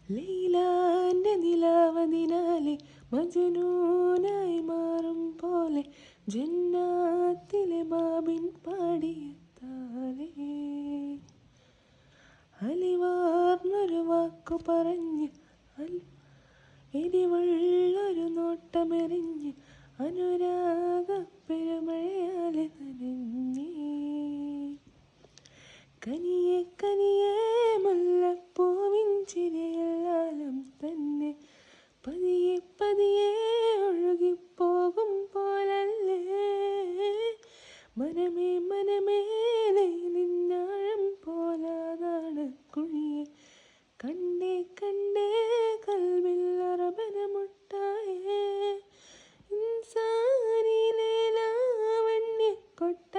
ലൈലാൻ്റെ നിലാവതിനാലെ മജ്നൂനായി മാറും പോലെ ജന്നാത്തിലെ ബാബിൻ പാടിയെത്താലേ അലിവാർന്നൊരു വാക്കു പറഞ്ഞ് എരിവുള്ളൊരു നോട്ടമെറിഞ്ഞ് അനുരാഗ പെരുമഴയാലെ നനഞ്ഞേ കനിയെ കനിയെ മുല്ലപ്പൂവിൻ ചിരിയാലം തന്നെ പതിയെ പതിയെ ഒഴുകിപ്പോകും പോലല്ലേ മനമേ മനമേ നിന്നാഴം പോലാതാണ് കുഴിയെ കണ്ടേ കണ്ടേ കൽവിൽ അറബനമുട്ടായേ ഇൻസാനിലെ ലാവണ്യ കൊട്ട